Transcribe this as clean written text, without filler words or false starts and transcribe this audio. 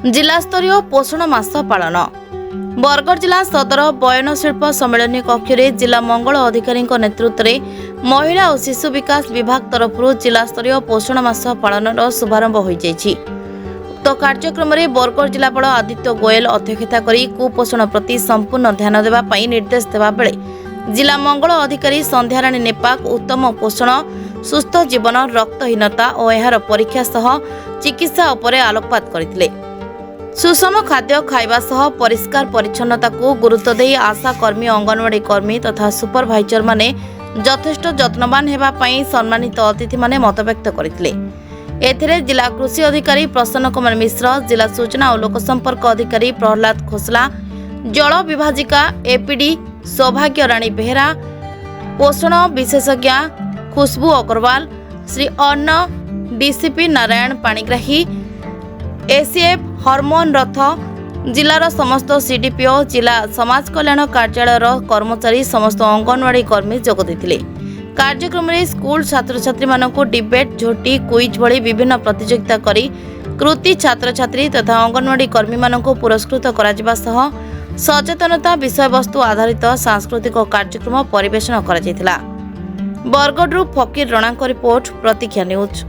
जिलास्तरीय पोषण मास पालन बरगढ़ जिला सदर बयन शिल्प सम्मेलन कक्ष जिला मंगल अधिकारी नेतृत्व में महिला और शिशु विकास विभाग तरफ जिलास्तरीय पोषण मास पालन शुभारंभ हो उक्त कार्यक्रम में बरगढ़ जिलापाल आदित्य गोयल अध्यक्षता कर कुपोषण प्रति संपूर्ण ध्यान देवाई निर्देश देवा बेले जिला मंगल अधिकारी संध्याराणी नेपाक उत्तम पोषण सुस्थ जीवन रक्तहीनता और यार परीक्षा सह चिकित्सा उपरे आलोकपात करथिले। सुषम खाद्य खाइबा सह परिष्कार परिच्छन्नता को गुरुत्व दे आशा कर्मी अंगनवाड़ी कर्मी तथा सुपरभाइजर माने यथेष्ट जत्नवान हेबा पई सम्मानित अतिथि माने मतव्यक्त करथिले। एथिरे जिला कृषि अधिकारी प्रसन्न कुमार मिश्र, जिला सूचना और लोकसंपर्क अधिकारी प्रहलाद खोसला, जल विभाजिका एपीडी सौभाग्य राणी बेहरा, पोषण विशेषज्ञ खुशबू अग्रवाल, श्री अन्न DCP Narayan Panigrahi, ACF Hermon रथ, जिलार समस्त सीडीपीओ, जिला समाज कल्याण कार्यालय कर्मचारी समस्त अंगनवाड़ी कर्मी जोग देथिले। कार्यक्रम में स्कूल छात्र छात्री मानक डिबेट, झोटी, क्विज भली विभिन्न प्रतियोगिता करी कृति छात्र छात्री तथा अंगनवाड़ी कर्मी मानक पुरस्कृत करा सह सचेतनता विषय वस्तु आधारित सांस्कृतिक कार्यक्रम परिवेषण करा। बरगढ़ फकीर राणा रिपोर्ट प्रतीक्षा न्यूज।